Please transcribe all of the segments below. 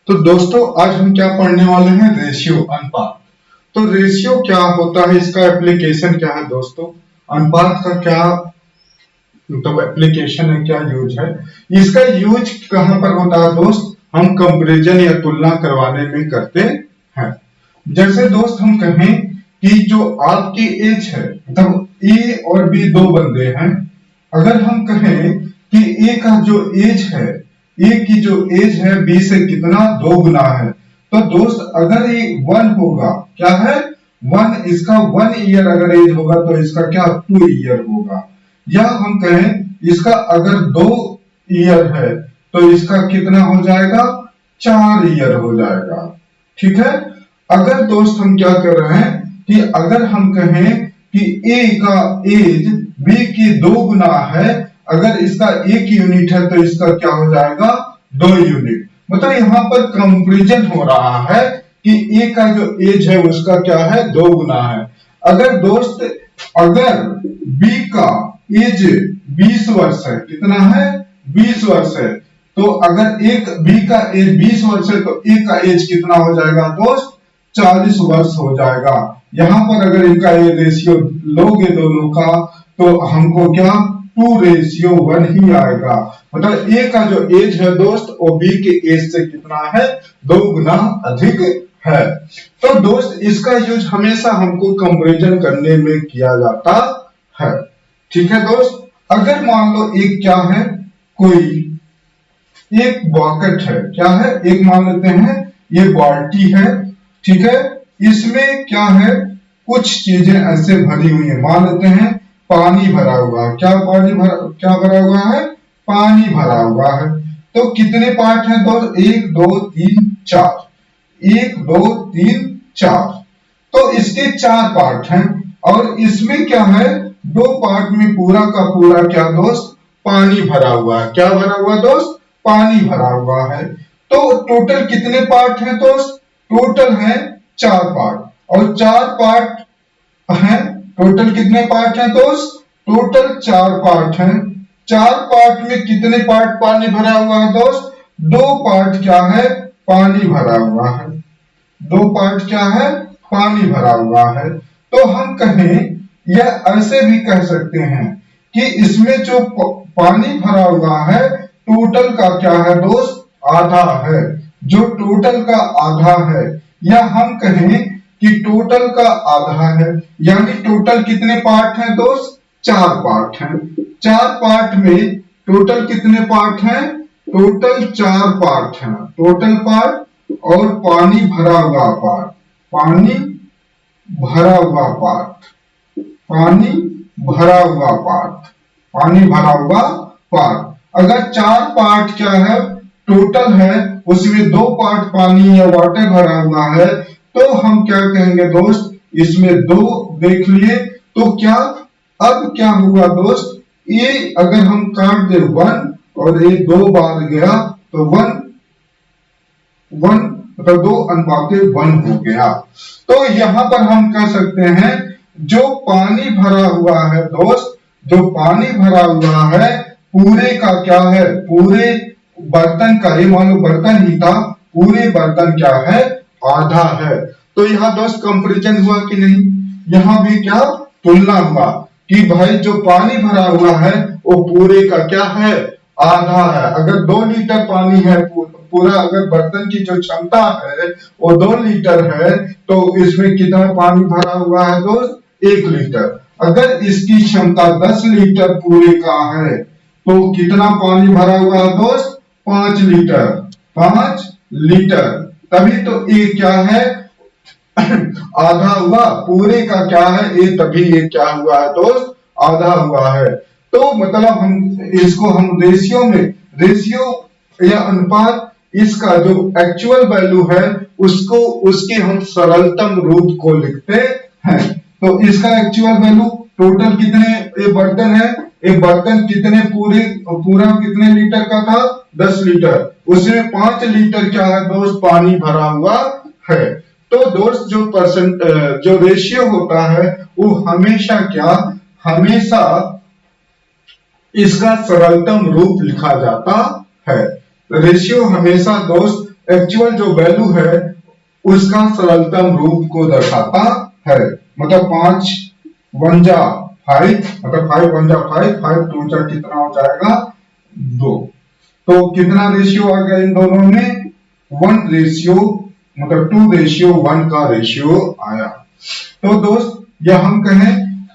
तो दोस्तों आज हम क्या पढ़ने वाले हैं, रेशियो, अनुपात। तो रेशियो क्या होता है, इसका एप्लीकेशन क्या है दोस्तों, अनुपात का क्या मतलब एप्लीकेशन है, क्या यूज है, इसका यूज कहां पर होता है दोस्त, हम कंपैरिजन या तुलना करवाने में करते हैं। जैसे दोस्त हम कहें कि जो आपकी एज है, मतलब ए और बी दो बंदे हैं, अगर हम कहें कि ए का जो एज है, ए की जो एज है बी से कितना दो गुना है, तो दोस्त अगर ये 1 होगा, क्या है 1, इसका 1 ईयर अगर एज होगा तो इसका क्या 2 ईयर होगा। या हम कहें इसका अगर 2 ईयर है तो इसका कितना हो जाएगा, 4 ईयर हो जाएगा। ठीक है। अगर दोस्त हम क्या कर रहे हैं कि अगर हम कहें कि ए का एज बी की 2 गुना है, अगर इसका 1 यूनिट है तो इसका क्या हो जाएगा 2 यूनिट। मतलब यहाँ पर कंपैरिजन हो रहा है कि ए का जो एज है उसका क्या है 2 गुना है। अगर दोस्त अगर बी का एज 20 वर्ष है, कितना है 20 वर्ष है, तो अगर एक बी का एज 20 वर्ष है तो ए का एज कितना हो जाएगा दोस्त 40 वर्ष हो जाएगा। यहां पर अगर इनका ये रेशियो लोगे दोनों का तो हमको क्या 2:1 ही आएगा। मतलब ए का जो एज है दोस्त वो बी के एज से कितना है 2 गुना अधिक है। तो दोस्त इसका यूज हमेशा हमको कंपैरिजन करने में किया जाता है। ठीक है दोस्त। अगर मान लो एक क्या है, कोई एक बकेट है, क्या है एक मान लेते हैं ये बाल्टी है, ठीक है, इसमें क्या है कुछ चीजें ऐसे भरी हुई है, मान लेते हैं पानी भरा हुआ है, क्या भरा हुआ है, पानी भरा हुआ है। तो कितने पार्ट हैं दोस्त, 1 2 3 4, 1 2 3 4, तो इसके 4 पार्ट हैं और इसमें क्या है 2 पार्ट में पूरा का पूरा क्या दोस्त पानी भरा हुआ है। क्या भरा हुआ दोस्त, पानी भरा हुआ है। तो टोटल कितने पार्ट हैं दोस्त, टोटल है 4 पार्ट, और 4 पार्ट हैं, टोटल कितने पार्ट हैं दोस्त, टोटल 4 पार्ट हैं। 4 पार्ट में कितने पार्ट पानी भरा हुआ है दोस्त, 2 पार्ट क्या है पानी भरा हुआ है, 2 पार्ट क्या है पानी भरा हुआ है। तो हम कहें या ऐसे भी कह सकते हैं कि इसमें जो पानी भरा हुआ है टोटल का क्या है दोस्त आधा है, जो टोटल का आधा है, या हम कहें कि टोटल का आधा है, यानी टोटल कितने पार्ट हैं दोस्त 4 पार्ट हैं। 4 पार्ट में टोटल कितने पार्ट हैं, टोटल 4 पार्ट हैं, टोटल पार्ट और पानी भरा हुआ पार्ट, पानी भरा हुआ पार्ट, पानी भरा हुआ पार्ट, पानी भरा हुआ पार्ट। अगर 4 पार्ट क्या है टोटल है, उसमें 2 पार्ट पानी या वाटर भरा हुआ है, तो हम क्या कहेंगे दोस्त, इसमें 2 देख लिए तो क्या अब क्या हुआ दोस्त, ये अगर हम काट दे 1 और ये 2 बार गया तो 1 मतलब 2:1 हो गया। तो यहां पर हम कह सकते हैं जो पानी भरा हुआ है दोस्त, जो पानी भरा हुआ है पूरे का क्या है, पूरे बर्तन का, ये मान लो बर्तन ही था, पूरे बर्तन क्या है आधा है। तो यहाँ दोस्त कंपैरिजन हुआ कि नहीं, यहाँ भी क्या तुलना हुआ कि भाई जो पानी भरा हुआ है वो पूरे का क्या है आधा है। अगर 2 लीटर पानी है पूरा, अगर बर्तन की जो क्षमता है वो 2 लीटर है तो इसमें कितना पानी भरा हुआ है दोस्त 1 लीटर। अगर इसकी क्षमता 10 लीटर पूरे का है तो कितना पानी भरा हुआ है दोस्त 5 लीटर, 5 लीटर। तभी तो ये क्या है आधा हुआ, पूरे का क्या है ये, तभी ये क्या हुआ है दोस्त आधा हुआ है। तो मतलब हम इसको हम रेशियो में, रेशियो या अनुपात, इसका जो एक्चुअल वैल्यू है उसको उसके हम सरलतम रूप को लिखते हैं। तो इसका एक्चुअल वैल्यू टोटल कितने ये बर्तन है, एक बर्तन कितने पूरा कितने लीटर का था 10 लीटर, उसमें 5 लीटर क्या है दोस्त पानी भरा हुआ है। तो दोस्त जो रेशियो होता है वो हमेशा क्या, हमेशा इसका सरलतम रूप लिखा जाता है। रेशियो हमेशा दोस्त एक्चुअल जो वैल्यू है उसका सरलतम रूप को दर्शाता है। मतलब 5 वन जा 5, मतलब 5 वन जा 5, 5 टू जा कितना हो जाएगा 2। तो कितना रेशियो आ गया इन दोनों में 1 रेशियो, मतलब 2:1 का रेशियो आया। तो दोस्त यह हम कहें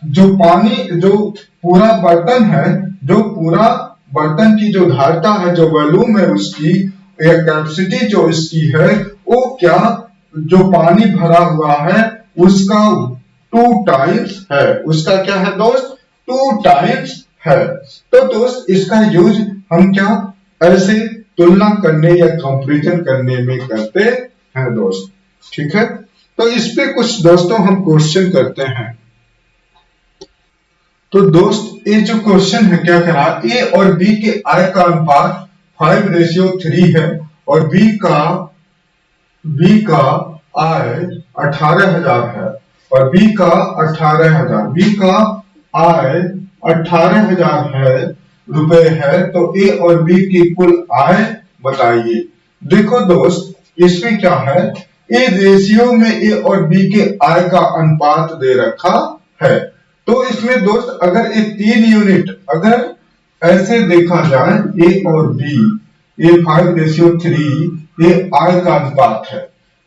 जो पानी, जो पूरा बर्तन है, जो पूरा बर्तन की जो धारिता है, जो वॉल्यूम है उसकी, या कैपेसिटी जो इसकी है, वो क्या जो पानी भरा हुआ है उसका 2 टाइम्स है। उसका क्या है दोस्त 2 टाइम्स है। तो दोस्त इसका यूज हम क्या ऐसे तुलना करने या कंपैरिजन करने में करते हैं दोस्त। ठीक है, तो इस पे कुछ दोस्तों हम क्वेश्चन करते हैं। तो दोस्त ये जो क्वेश्चन है क्या कह रहा है, ए और बी के आय का अनुपात 5:3 है और बी का आय 18,000 है और बी का 18,000, बी का आय 18,000 है रुपए है। तो ए और बी की कुल आय बताइए। देखो दोस्त इसमें क्या है, ए रेशियो में ए और बी के आय का अनुपात दे रखा है। तो इसमें दोस्त अगर ये 3 यूनिट अगर ऐसे देखा जाए ए और बी, ये 5:3 ये आय का अनुपात है।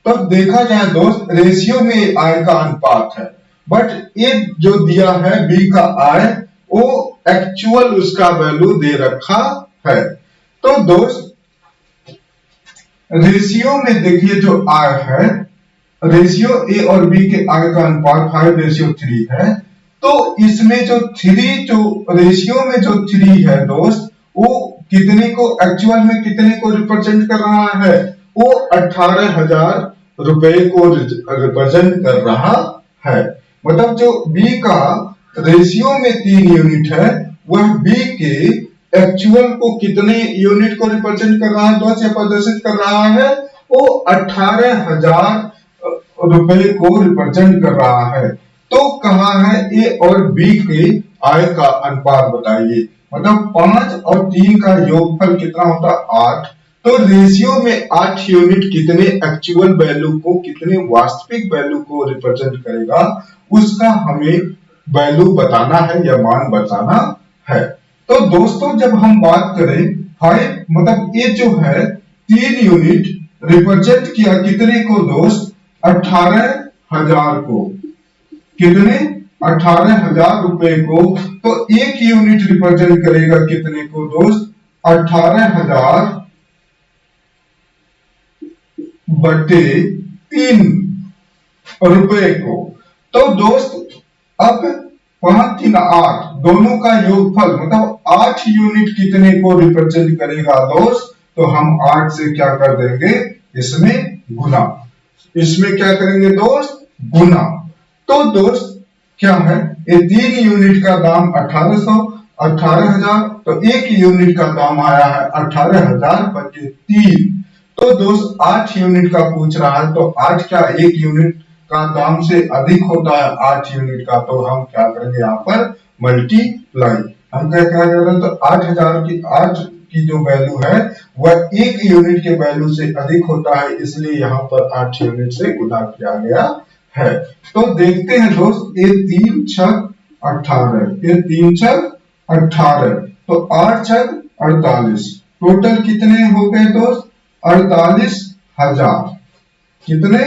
तो देखा जाए दोस्त रेशियो में आय का अनुपात है, बट ये जो दिया है बी का आय वो एक्चुअल उसका वैल्यू दे रखा है। तो दोस्त रेशियो में देखिए जो आय है, रेशियो ए और बी के आय का अनुपात 5:3 है। तो इसमें जो 3 जो रेशियो में जो 3 है दोस्त वो कितने को एक्चुअल में कितने को रिप्रेजेंट कर रहा है, वो 18,000 रुपए को रिप्रेजेंट कर रहा है। मतलब जो बी का रेशियो में 3 यूनिट है वह बी के एक्चुअल को कितने यूनिट को रिप्रेजेंट कर रहा है दोस्त, या प्रदर्शित कर रहा है, वो 18,000 रुपए को रिप्रेजेंट कर रहा है। तो कहा है ए और बी के आय का अनुपात बताइए। मतलब 5 और 3 का योगफल कितना होता है 8। तो रेशियो में 8 यूनिट कितने एक्चुअल वैल्यू को, कितने वास्तविक वैल्यू को रिप्रेजेंट करेगा, उसका हमें वैल्यू बताना है या मान बताना है। तो दोस्तों जब हम बात करें 5, मतलब ये जो है 3 यूनिट रिप्रेजेंट किया कितने को दोस्त 18,000 को, कितने 18,000 रुपए को। तो 1 यूनिट रिप्रेजेंट करेगा कितने को दोस्त 18,000 बटे 3 रुपए को। तो दोस्त अब 5 3 8 दोनों का योगफल मतलब 8 यूनिट कितने को रिप्रेजेंट करेगा दोस्त, तो हम 8 से क्या कर देंगे इसमें गुना, इसमें क्या करेंगे दोस्त गुना। तो दोस्त क्या है ये 3 यूनिट का दाम 18,000, तो 1 यूनिट का दाम आया है 18,000 बटे 3। तो दोस्त 8 यूनिट का पूछ रहा है, तो 8 क्या 1 यूनिट का दाम से अधिक होता है 8 यूनिट का, तो हम क्या करेंगे यहाँ पर मल्टीप्लाई। हम क्या कह रहे हैं, तो 8,000 की 8 की जो वैल्यू है वह 1 यूनिट के वैल्यू से अधिक होता है, इसलिए यहाँ पर 8 यूनिट से गुना किया गया है। तो देखते हैं दोस्त ये 3 छक 18, ये 3 छक 18, तो 8 छक 48, टोटल कितने हो गए दोस्त 48,000, कितने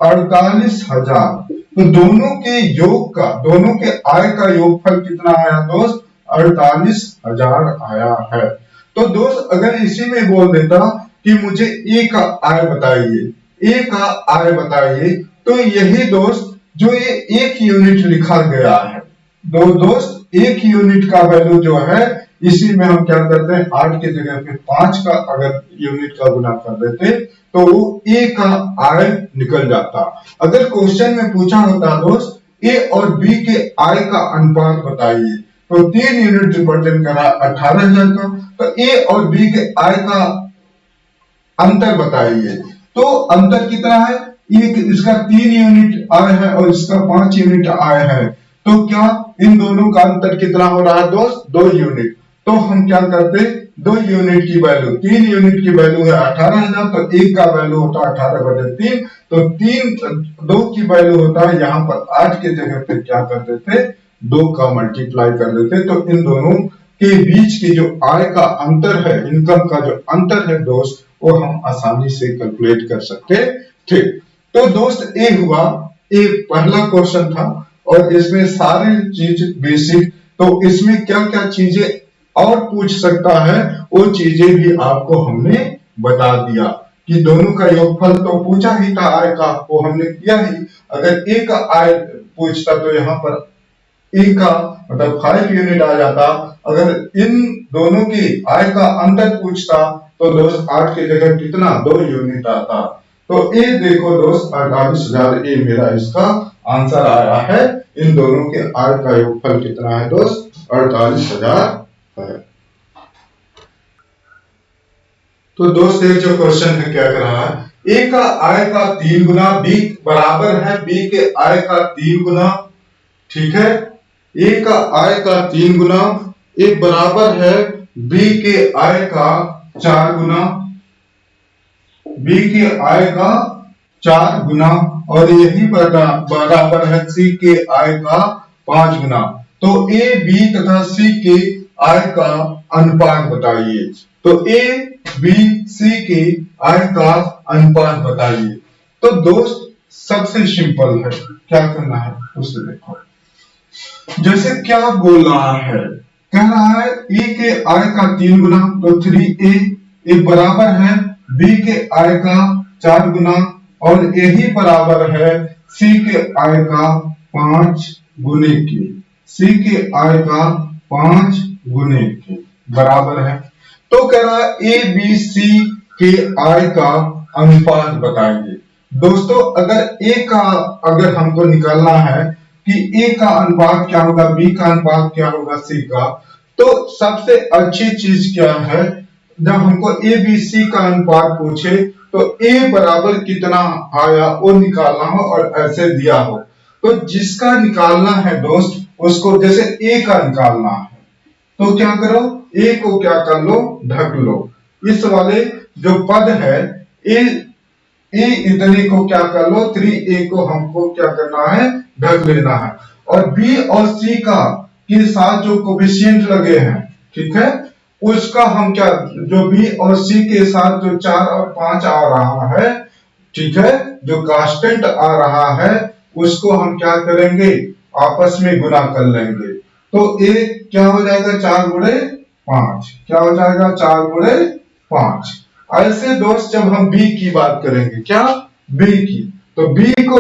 48,000। तो दोनों के योग का, दोनों के आय का योगफल कितना आया दोस्त 48,000 आया है। तो दोस्त अगर इसी में बोल देता कि मुझे ए का आय बताइए, ए का आय बताइए, तो यही दोस्त जो ये 1 यूनिट लिखा गया है, दोस्त 1 यूनिट का वैल्यू जो है इसी में हम क्या करते हैं 8 के जगह पे 5 का अगर यूनिट का गुना कर देते तो वो ए का आय निकल जाता। अगर क्वेश्चन में पूछा होता दोस्त ए और बी के आय का अनुपात बताइए, तो 3 यूनिट रिप्रेजेंट करा 18,000 का, तो ए और बी के आय का अंतर बताइए, तो अंतर कितना है, एक इसका 3 यूनिट आय है और इसका 5 यूनिट आय है, तो क्या इन दोनों का अंतर कितना हो रहा है दोस्त 2 यूनिट। तो हम क्या करते 2 यूनिट की वैल्यू, 3 यूनिट की वैल्यू है 18,000, तो 1 का वैल्यू होता है 18/3, तो 2 की वैल्यू होता है यहाँ पर 8 के जगह पे क्या कर देते, 2 का मल्टीप्लाई कर देते, तो इन दोनों के बीच की जो आय का अंतर है, इनकम का जो अंतर है दोस्त, वो हम आसानी से कैलकुलेट कर सकते थे। तो दोस्त ये हुआ, ये पहला क्वेश्चन था और इसमें सारी चीज बेसिक, तो इसमें क्या क्या चीजें और पूछ सकता है वो चीजें भी आपको हमने बता दिया कि दोनों का योगफल तो पूछा ही था, आय का वो हमने किया ही। अगर ए का आय पूछता तो यहाँ पर ए का मतलब 5 यूनिट आ जाता। अगर इन दोनों की आय का अंतर पूछता तो दोस्त 8 की जगह कितना, 2 यूनिट आता। तो ये देखो दोस्त 48,000 ये मेरा इसका आंसर आया है। इन दोनों के आय का योगफल कितना है दोस्त, 48,000 है। तो दोस्त एक जो क्वेश्चन है क्या कर रहा है, ए का आय का 3 गुना बी बराबर है बी के आय का 3 गुना, ठीक है। ए का आय का 3 गुना ए बराबर है बी के आय का 4 गुना, बी के आय का 4 गुना, और यही बराबर है सी के आय का 5 गुना। तो ए बी तथा सी के आय का अनुपात बताइए। तो ए बी सी के आय का अनुपात बताइए। तो दोस्त सबसे सिंपल है, क्या करना है उसे देखो। जैसे क्या बोल रहा है, कह रहा है ए के आय का 3 गुना, तो 3a बराबर है बी के आय का 4 गुना, और यही बराबर है सी के आय का 5 गुने की, सी के आय का 5 गुने के बराबर है। तो कह रहा है ए बी सी के आय का अनुपात बताइए। दोस्तों अगर ए का अगर हमको निकालना है कि ए का अनुपात क्या होगा, बी का अनुपात क्या होगा, सी का, तो सबसे अच्छी चीज क्या है, जब हमको ए बी सी का अनुपात पूछे तो ए बराबर कितना आया वो निकालना हो और ऐसे दिया हो, तो जिसका निकालना है दोस्त उसको, जैसे ए का निकालना है तो क्या करो, ए को क्या कर लो, ढक लो। इस वाले जो पद है ए इतने को क्या कर लो, 3a को हमको क्या करना है, ढक लेना है। और बी और सी का के साथ जो कोफिशिएंट लगे हैं, ठीक है, उसका हम क्या, जो बी और सी के साथ जो 4 और 5 आ रहा है, ठीक है, जो कांस्टेंट आ रहा है उसको हम क्या करेंगे, आपस में गुना कर लेंगे। तो ए क्या हो जाएगा, 4 गुणे 5, क्या हो जाएगा, 4 गुणे 5। ऐसे दोस्त जब हम बी की बात करेंगे, क्या, बी की, तो बी को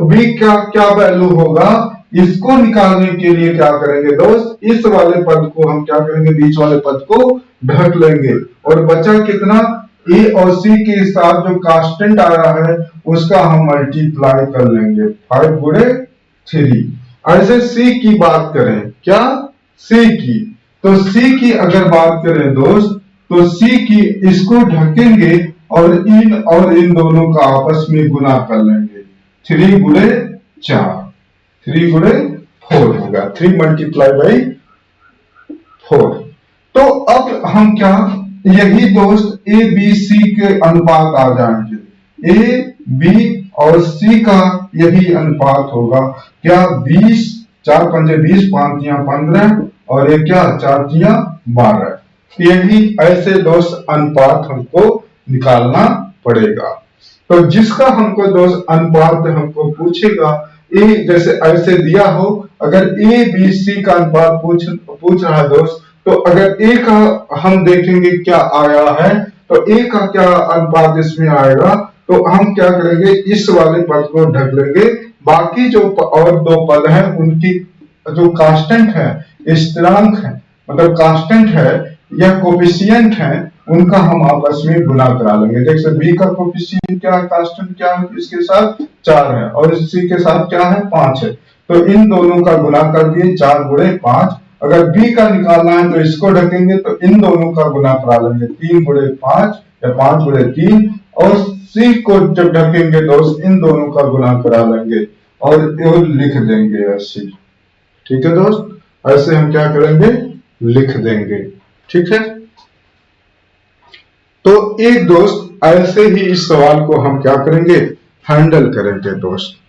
बी का क्या वैल्यू होगा, इसको निकालने के लिए क्या करेंगे दोस्त, इस वाले पद को हम क्या करेंगे, बीच वाले पद को ढक लेंगे, और बचा कितना, ए और सी के साथ जो कांस्टेंट आया है उसका हम मल्टीप्लाई कर लेंगे, 5 गुणे 3। ऐसे सी की बात करें, क्या, सी की, तो सी की अगर बात करें दोस्त, तो सी की इसको ढकेंगे और इन दोनों का आपस में गुना कर लेंगे, 3 गुणे 4, 3 गुणे 4 होगा, 3 मल्टीप्लाई बाई 4। तो अब हम क्या, यही दोस्त ए बी सी के अनुपात आ जाएंगे, ए बी और सी का यही अनुपात होगा, क्या, 20, 4 पंजे 20, 5 तिया 15, और ये क्या, 4 तिया 12। यही ऐसे दोस्त अनुपात हमको निकालना पड़ेगा। तो जिसका हमको दोस्त अनुपात हमको पूछेगा, ए जैसे ऐसे दिया हो, अगर ए बी सी का अनुपात पूछ रहा है दोस्त, तो अगर ए का हम देखेंगे क्या आया है, तो ए का क्या अनुपात इसमें आएगा, तो हम क्या करेंगे, इस वाले पद को ढक लेंगे, बाकी जो और 2 पद हैं उनकी जो कांस्टेंट है, स्थिरांक है, मतलब कांस्टेंट है या कोफिशिएंट है, उनका हम आपस में गुना करा लेंगे। जैसे बी का कोफिशिएंट क्या है, कांस्टेंट क्या है, इसके साथ 4 है, और सी के साथ क्या है, 5 है, तो इन दोनों का गुना कर दिए, 4 गुणे 5। अगर बी का निकालना है तो इसको ढकेंगे, तो इन दोनों का गुना करा लेंगे, 3 गुणे 5 या 5 गुणे 3, और सी को जब ढकेंगे दोस्त इन दोनों का गुना करा लेंगे और लिख देंगे ऐसे, ठीक है दोस्त, ऐसे हम क्या करेंगे, लिख देंगे, ठीक है। तो एक दोस्त ऐसे ही इस सवाल को हम क्या करेंगे, हैंडल करेंगे दोस्त।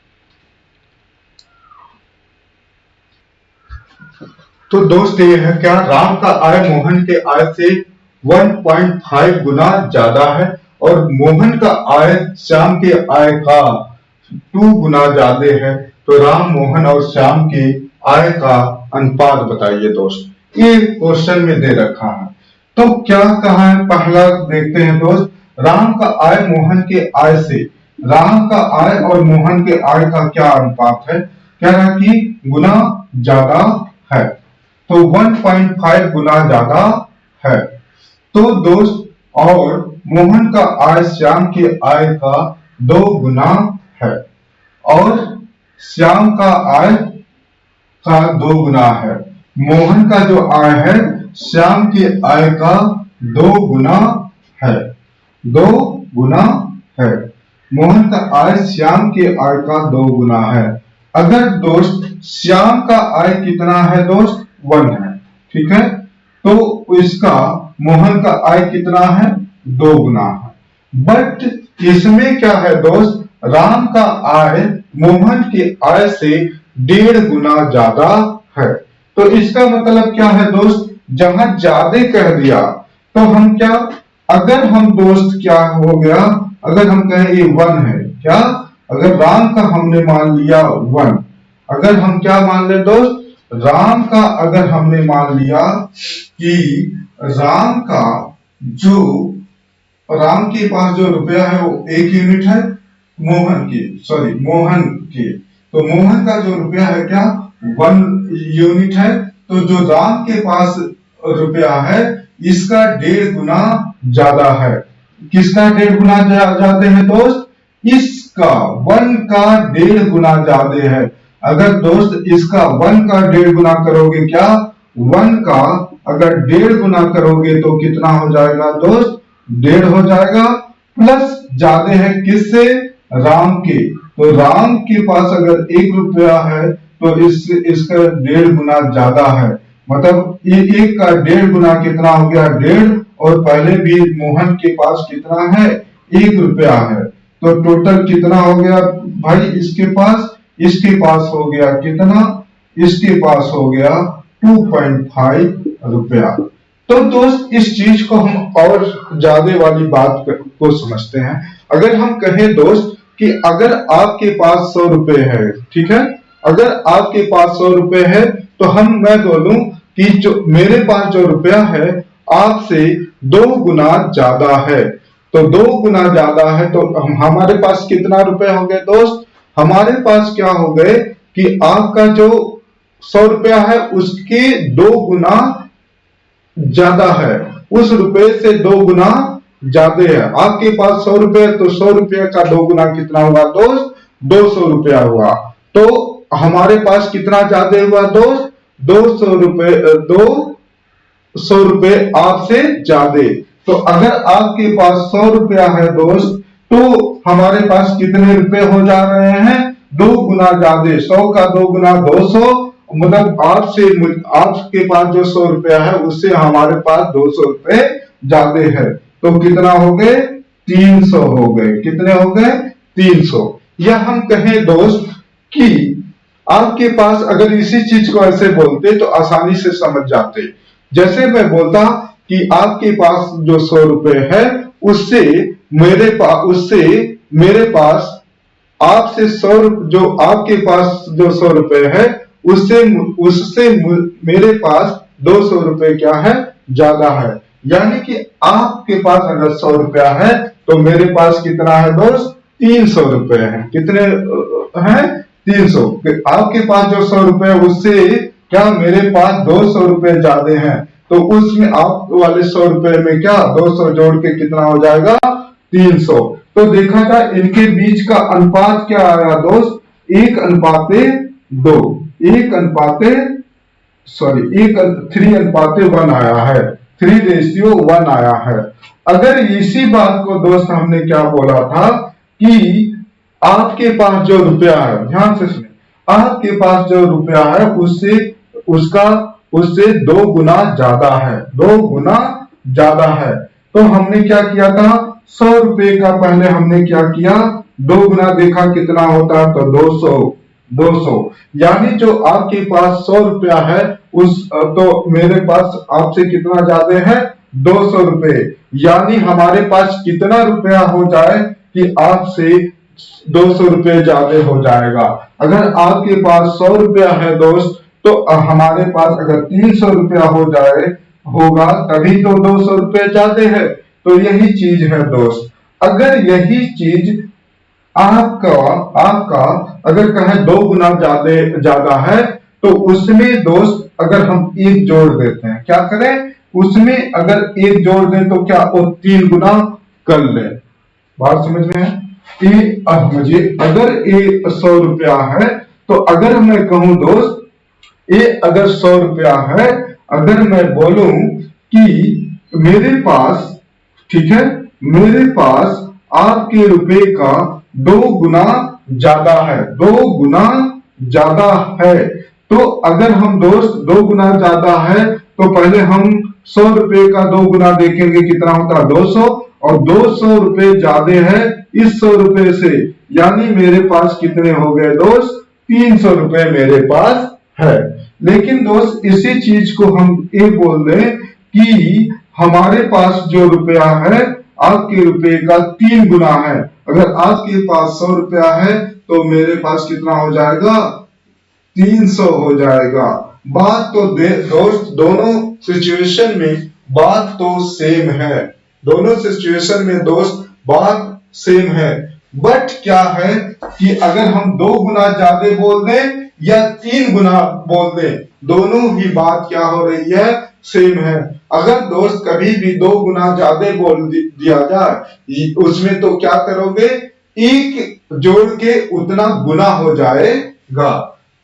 तो दोस्त ये है क्या, राम का आय मोहन के आय से 1.5 गुना ज्यादा है और मोहन का आय श्याम के आय का 2 गुना ज्यादा है। तो राम, मोहन और श्याम के आय का अनुपात बताइए दोस्त, ये क्वेश्चन में दे रखा है। तो क्या कहा है, पहला देखते हैं दोस्त, राम का आय मोहन के आय से, राम का आय और मोहन के आय का क्या अनुपात है, कह रहा कि गुना ज्यादा है, तो 1.5 गुना ज्यादा है। तो दोस्त, और मोहन का आय श्याम के आय का 2 गुना है और श्याम का आय का 2 गुना है। मोहन का जो आय है श्याम के आय का 2 गुना है, 2 गुना है। मोहन का आय श्याम के आय का 2 गुना है। अगर दोस्त श्याम का आय कितना है दोस्त, 1 है, ठीक है, तो इसका मोहन का आय कितना है, 2 गुना है। बट इसमें क्या है दोस्त, राम का आय मोहन के आय से 1.5 गुना ज्यादा है। तो इसका मतलब क्या है दोस्त, जहां ज्यादा कह दिया तो हम क्या, अगर हम दोस्त क्या हो गया, अगर हम कहें ये 1 है, क्या, अगर राम का हमने मान लिया 1, अगर हम क्या मान ले दोस्त, राम का अगर हमने मान लिया कि राम का जो, राम के पास जो रुपया है वो 1 यूनिट है, मोहन के, तो मोहन का जो रुपया है क्या 1 यूनिट है। तो जो राम के पास रुपया है इसका 1.5 गुना ज्यादा है। किसका 1.5 गुना ज्यादा है दोस्त, इसका 1 का 1.5 गुना ज्यादा है। अगर दोस्त इसका 1 का 1.5 गुना करोगे, क्या 1 का अगर 1.5 गुना करोगे तो कितना हो जाएगा दोस्त, 1.5 हो जाएगा, प्लस ज्यादा है किससे, राम के। तो राम के पास अगर 1 रुपया है तो इसका 1.5 गुना ज्यादा है, मतलब ये 1 का 1.5 गुना कितना हो गया, 1.5, और पहले भी मोहन के पास कितना है, 1 रुपया है। तो टोटल कितना हो गया भाई, इसके पास हो गया कितना, इसके पास हो गया 2.5 रुपया। तो दोस्त इस चीज को हम और ज्यादा वाली बात को समझते हैं। अगर हम कहें दोस्त कि अगर आपके पास 100 रुपए है, ठीक है, अगर आपके पास 100 रुपए है तो मैं बोलूं कि जो मेरे पास जो रुपया है आपसे 2 गुना ज्यादा है, तो 2 गुना ज्यादा है, तो हमारे पास कितना रुपए हो गए दोस्त, हमारे पास क्या हो गए कि आपका जो 100 रुपया है उसके 2 गुना ज्यादा है, उस रुपए से 2 गुना ज्यादा है। आपके पास 100 रुपए, तो 100 रुपये का 2 गुना कितना हुआ दोस्त, 200 रुपया हुआ। तो हमारे पास कितना ज्यादा हुआ दोस्त, 200 रुपए आपसे ज्यादा। तो अगर आपके पास 100 रुपया है दोस्त, तो हमारे पास कितने रुपए हो जा रहे हैं, 2 गुना ज्यादा। 100 का 2 गुना 200, मतलब आपके पास जो 100 रुपया है उससे हमारे पास 200 रुपए ज्यादा है। तो कितना हो गए, 300 हो गए। कितने हो गए, 300। या हम कहें दोस्त कि आपके पास, अगर इसी चीज को ऐसे बोलते तो आसानी से समझ जाते। जैसे मैं बोलता कि आपके पास जो 100 रुपए है उससे मेरे पास आपसे 100, जो आपके पास जो 100 रुपए है उससे मेरे पास 200 रुपए क्या है, ज्यादा है। यानी कि आपके पास अगर 100 रुपया है तो मेरे पास कितना है दोस्त, 300 रुपए है। कितने हैं, 300। आपके पास जो 100 रुपए है उससे क्या मेरे पास 200 रुपए ज्यादा हैं, तो उसमें आप वाले 100 रुपए में क्या 200 जोड़ के कितना हो जाएगा, 300। तो देखा जाए इनके बीच का अनुपात क्या आया दोस्त, 1:2, 3:1 आया है, 3:1 आया है। अगर इसी बात को दोस्त हमने क्या बोला था कि आपके पास जो रुपया है, ध्यान से सुनिए, आपके पास जो रुपया है उससे 2 गुना ज्यादा है, 2 गुना ज्यादा है। तो हमने क्या किया था, 100 रुपए का पहले हमने क्या किया, 2 गुना देखा कितना होता है, तो 200। यानी जो आपके पास 100 रुपया है उस तो मेरे पास आपसे कितना ज्यादा है, 200 रुपए। यानी हमारे पास कितना रुपया हो जाए कि आपसे 200 रुपये ज्यादा हो जाएगा। अगर आपके पास 100 रुपया है दोस्त, तो हमारे पास अगर 300 रुपया हो जाए होगा तभी तो 200 रुपये ज्यादा है। तो यही चीज है दोस्त। अगर यही चीज आपका अगर कहें 2 गुना ज्यादा है, तो उसमें दोस्त अगर हम 1 जोड़ देते हैं, क्या करें, उसमें अगर 1 जोड़ दें तो क्या वो 3 गुना कर ले। बात समझ में है? मुझे अगर ये 100 रुपया है, तो अगर मैं कहूं दोस्त ये अगर 100 रुपया है, अगर मैं बोलूं कि मेरे पास, ठीक है, मेरे पास आपके रुपए का 2 गुना ज्यादा है, 2 गुना ज्यादा है। तो अगर हम दोस्त 2 गुना ज्यादा है, तो पहले हम 100 रुपए का 2 गुना देखेंगे कितना होता है, 200, और 200 रुपए ज्यादा है इस 100 रुपए से, यानी मेरे पास कितने हो गए दोस्त, 300 रुपए मेरे पास है। लेकिन दोस्त इसी चीज को हम ये बोल दें कि हमारे पास जो रुपया है आपके रुपए का 3 गुना है। अगर आपके पास 100 रुपया है तो मेरे पास कितना हो जाएगा, 300 हो जाएगा। बात तो दोस्त दोनों सिचुएशन में बात तो सेम है, दोनों सिचुएशन में दोस्त बात सेम है। बट क्या है कि अगर हम 2 गुना ज्यादा बोल दें या 3 गुना बोल दें, दोनों ही बात क्या हो रही है, सेम है। अगर दोस्त कभी भी 2 गुना ज्यादा बोल दिया जाए, उसमें तो क्या करोगे, 1 जोड़ के उतना गुना हो जाएगा।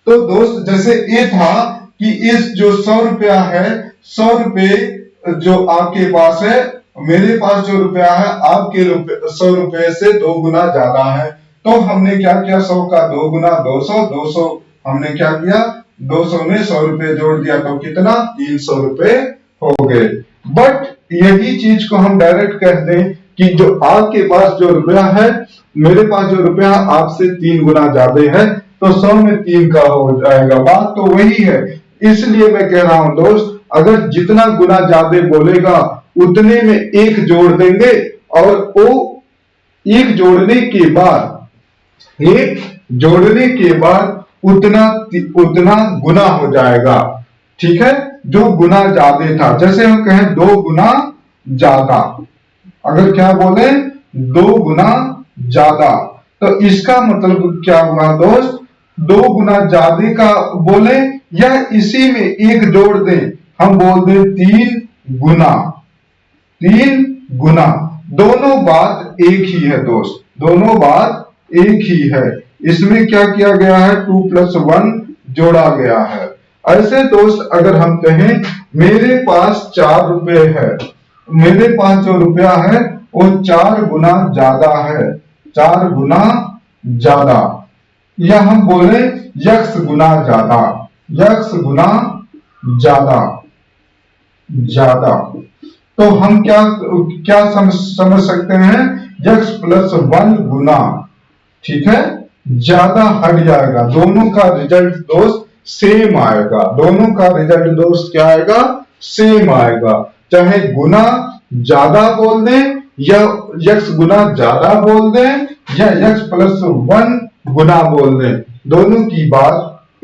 तो दोस्त जैसे ये था कि इस जो 100 रुपया है, 100 रुपए जो आपके पास है, मेरे पास जो रुपया है आपके 100 रुपए से 2 गुना ज्यादा है। तो हमने क्या किया, 100 का 2 गुना 200, 200 हमने क्या किया, 200 में 100 रुपए जोड़ दिया तो कितना, 300 रुपए हो गए। बट यही चीज को हम डायरेक्ट कह दें कि जो आपके पास जो रुपया है, मेरे पास जो रुपया आपसे 3 गुना ज्यादा है, तो 100 में 3 का हो जाएगा। बात तो वही है। इसलिए मैं कह रहा हूं दोस्त, अगर जितना गुना ज्यादा बोलेगा उतने में 1 जोड़ देंगे, और वो 1 जोड़ने के बाद उतना गुना हो जाएगा। ठीक है, जो गुना ज्यादा था, जैसे हम कहें 2 गुना ज्यादा, अगर क्या बोले 2 गुना ज्यादा, तो इसका मतलब क्या हुआ दोस्त, 2 गुना ज्यादा का बोले या इसी में 1 जोड़ दें, हम बोल दें 3 गुना, 3 गुना। दोनों बात एक ही है दोस्त, दोनों बात एक ही है। इसमें क्या किया गया है, 2 + 1 जोड़ा गया है। ऐसे दोस्त अगर हम कहें मेरे पास 4 रुपए है, मेरे पास जो रुपया है वो 4 गुना ज्यादा है, 4 गुना ज्यादा, या हम बोले x गुना ज्यादा, x गुना ज्यादा ज्यादा। तो हम क्या समझ सकते हैं, x + 1 गुना, ठीक है, ज्यादा हट जाएगा। दोनों का रिजल्ट दोस्त सेम आएगा, दोनों का रिजल्ट दोस्त क्या आएगा, सेम आएगा। चाहे गुना ज्यादा बोल दें या x गुना ज्यादा बोल दें या x + 1 गुना बोल दें, दोनों की बात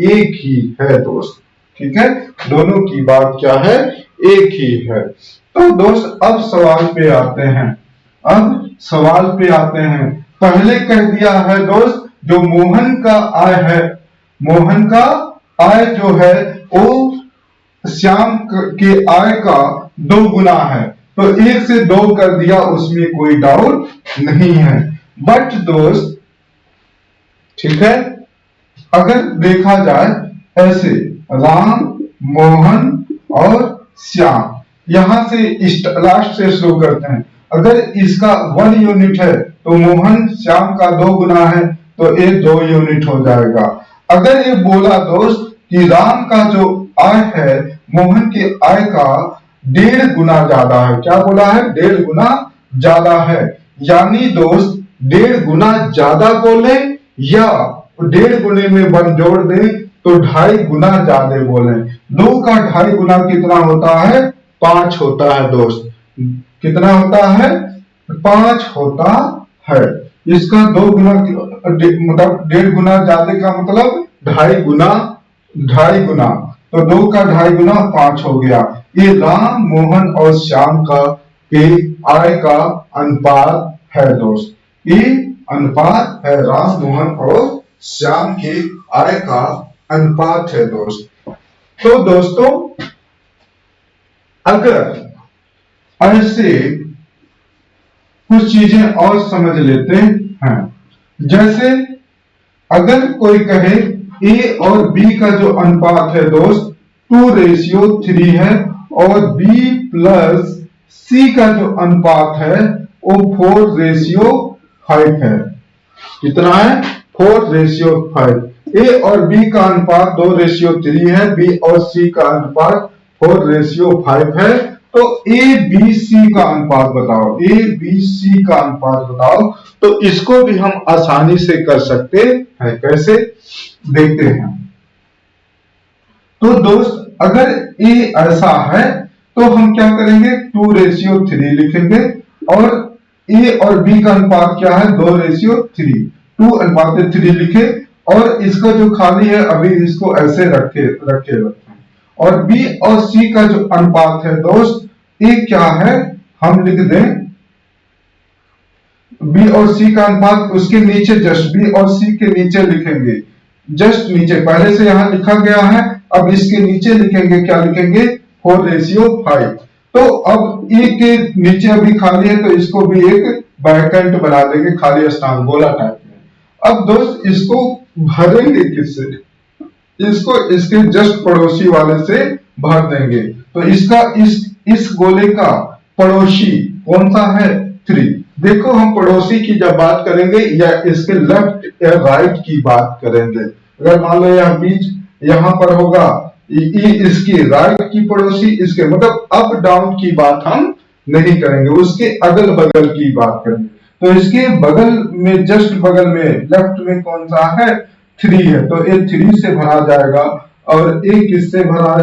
एक ही है दोस्त। ठीक है, दोनों की बात क्या है, एक ही है। तो दोस्त अब सवाल पे आते हैं, अब सवाल पे आते हैं। पहले कह दिया है दोस्त, जो मोहन का आय है, मोहन का आय जो है वो श्याम के आय का 2 गुना है, तो 1 से 2 कर दिया, उसमें कोई डाउट नहीं है। बट दोस्त ठीक है, अगर देखा जाए ऐसे, राम, मोहन और श्याम, यहां से लास्ट से शुरू करते हैं। अगर इसका 1 यूनिट है तो मोहन श्याम का 2 गुना है, तो ये 2 यूनिट हो जाएगा। अगर ये बोला दोस्त कि राम का जो आय है मोहन के आय का डेढ़ गुना ज्यादा है। क्या बोला है? डेढ़ गुना ज्यादा है। यानी दोस्त डेढ़ गुना ज्यादा बोले या डेढ़ गुने में 1 जोड़ दें तो 2.5 गुना ज्यादा बोले। 2 का 2.5 गुना कितना होता है? 5 होता है दोस्त। कितना होता है? 5 होता है। इसका 2 गुना मतलब 1.5 गुना ज्यादा का मतलब 2.5 गुना, 2.5 गुना, तो 2 का 2.5 गुना 5 हो गया। ये राम, मोहन और श्याम का के आय का अनुपात है दोस्त। ये अनुपात है राम, मोहन और श्याम के आय का अनुपात है दोस्त। तो दोस्तों अगर ऐसे कुछ चीजें और समझ लेते हैं, जैसे अगर कोई कहे ए और बी का जो अनुपात है दोस्त 2:3 है और बी प्लस सी का जो अनुपात है वो 4:5 है। कितना है? 4:5। ए और बी का अनुपात 2:3 है, बी और सी का अनुपात 4:5 है। तो ए बी सी का अनुपात बताओ, ए बी सी का अनुपात बताओ। तो इसको भी हम आसानी से कर सकते हैं। कैसे? देखते हैं। तो दोस्त अगर ए ऐसा है तो हम क्या करेंगे? 2:3 लिखेंगे और ए और बी का अनुपात क्या है? 2:3। 2:3 लिखे और इसका जो खाली है अभी इसको ऐसे रखे और बी और सी का जो अनुपात है दोस्त ये क्या है? हम लिख दें बी और सी का अनुपात, उसके नीचे जस्ट बी और सी के नीचे लिखेंगे, जस्ट नीचे। पहले से यहां लिखा गया है, अब इसके नीचे लिखेंगे। क्या लिखेंगे? 4:5। तो अब ए के नीचे अभी खाली है तो इसको भी एक वैकेंट बना देंगे, खाली स्थान गोला टाइप में। अब दोस्त इसको भरेंगे किससे? इसको इसके जस्ट पड़ोसी वाले से भर देंगे। तो इसका इस गोले का पड़ोसी कौन सा है? 3। देखो हम पड़ोसी की जब बात करेंगे या इसके लेफ्ट या राइट की बात करेंगे, अगर मान लो यह बीच यहां पर होगा, इसकी राइट की पड़ोसी, इसके मतलब अप डाउन की बात हम नहीं करेंगे, उसके अगल बगल की बात करेंगे। तो इसके बगल में, जस्ट बगल में लेफ्ट में कौन सा है? 3 है। तो ये 3 से भरा जाएगा और ए किससे भरा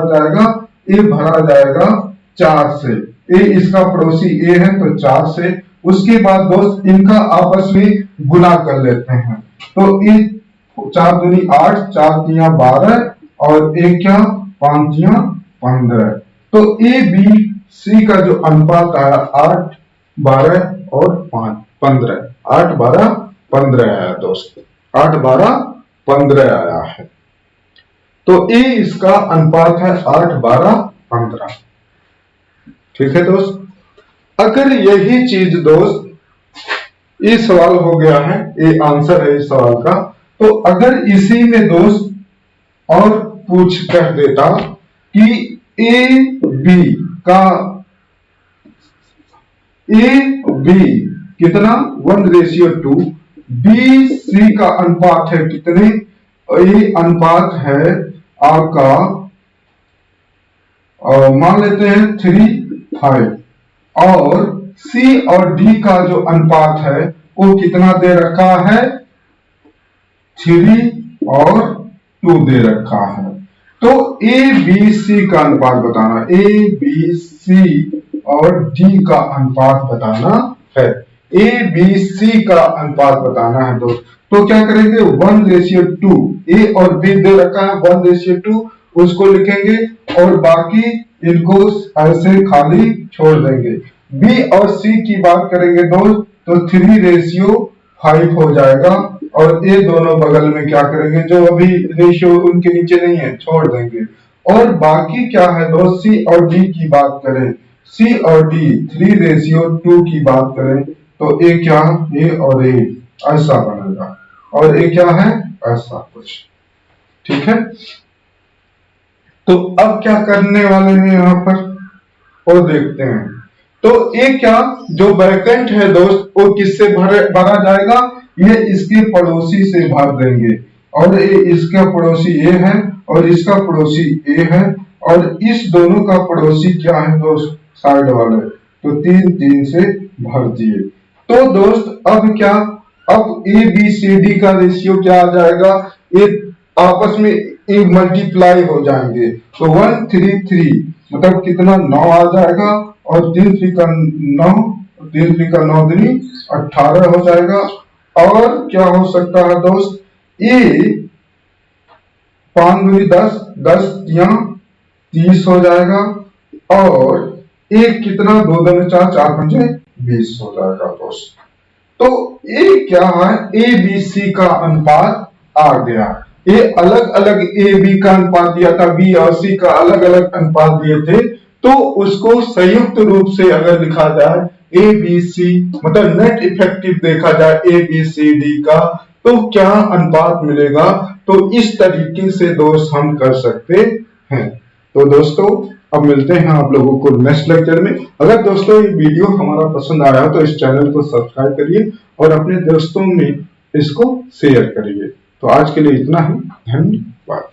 जाएगा? ए भरा जाएगा 4 से। ए इसका पड़ोसी ए है तो 4 से। उसके बाद दोस्त इनका आपस में गुना कर लेते हैं। तो ए 4 दूनी 8, 4 तिया 12 और ए क्या? 5 तिया 15। तो ए बी सी का जो अनुपात आया 8, 12 और 5, 15। 8, 12, 15 आया दोस्त। 8, 12, 15 आया है। तो ए इसका अनुपात है 8, 12, 15। ठीक है दोस्त। अगर यही चीज दोस्त, ये सवाल हो गया है, ये आंसर है इस सवाल का। तो अगर इसी में दोस्त और पूछ कह देता कि ए बी का, ए बी कितना? 1:2। बी सी का अनुपात है कितने? ये अनुपात है आपका, मान लेते हैं 3, 5 और सी और डी का जो अनुपात है वो कितना दे रखा है? 3 और 2 दे रखा है। तो ए बी सी का अनुपात बताना, ए बी सी और डी का अनुपात बताना है। ए बी सी का अनुपात बताना है दोस्त। तो क्या करेंगे? 1:2। ए और बी दे रखा है 1:2, उसको लिखेंगे और बाकी इनको ऐसे खाली छोड़ देंगे। बी और सी की बात करेंगे दोस्त तो 3:5 हो जाएगा और ये दोनों बगल में क्या करेंगे? जो अभी रेशियो उनके नीचे नहीं है छोड़ देंगे। और बाकी क्या है दोस्त? सी और डी की बात करें, सी और डी 3:2 की बात करें तो ए क्या? ए और ए ऐसा बनेगा और ए क्या है? ऐसा कुछ। ठीक है। तो अब क्या करने वाले हैं यहां पर और देखते हैं। तो ये क्या, जो वैकेंट है दोस्त वो किससे भरा जाएगा? ये इसके पड़ोसी से भर देंगे और ये इसका पड़ोसी ए है और इसका पड़ोसी ए है और इस दोनों का पड़ोसी क्या है दोस्त, साइड वाले, तो 3 3 से भर दिए। तो दोस्त अब क्या, अब ए बी सी डी का रेशियो क्या आ जाएगा, ये आपस में एक मल्टीप्लाई हो जाएंगे, तो 1 3 3 मतलब कितना 9 आ जाएगा, और 3 3 का 9, 3 3 का 9 दूनी 18 हो जाएगा। और क्या हो सकता है दोस्त, ये 5 दूनी 10, 10 या 30 हो जाएगा, और एक कितना 2 दूनी 4, 4 पंजे 20 हो जाएगा दोस्त। तो ये क्या है, ए बी सी का अनुपात आ गया। ये अलग अलग ए बी का अनुपात दिया था, बी और सी का अलग अलग अनुपात दिए थे, तो उसको संयुक्त रूप से अगर लिखा जाए ए बी सी, मतलब नेट इफेक्टिव देखा जाए ए बी सी डी का, तो क्या अनुपात मिलेगा। तो इस तरीके से दोस्त हम कर सकते हैं। तो दोस्तों अब मिलते हैं आप लोगों को नेक्स्ट लेक्चर में। अगर दोस्तों ये वीडियो हमारा पसंद आया तो इस चैनल को सब्सक्राइब करिए और अपने दोस्तों में इसको शेयर करिए। तो आज के लिए इतना ही, धन्यवाद।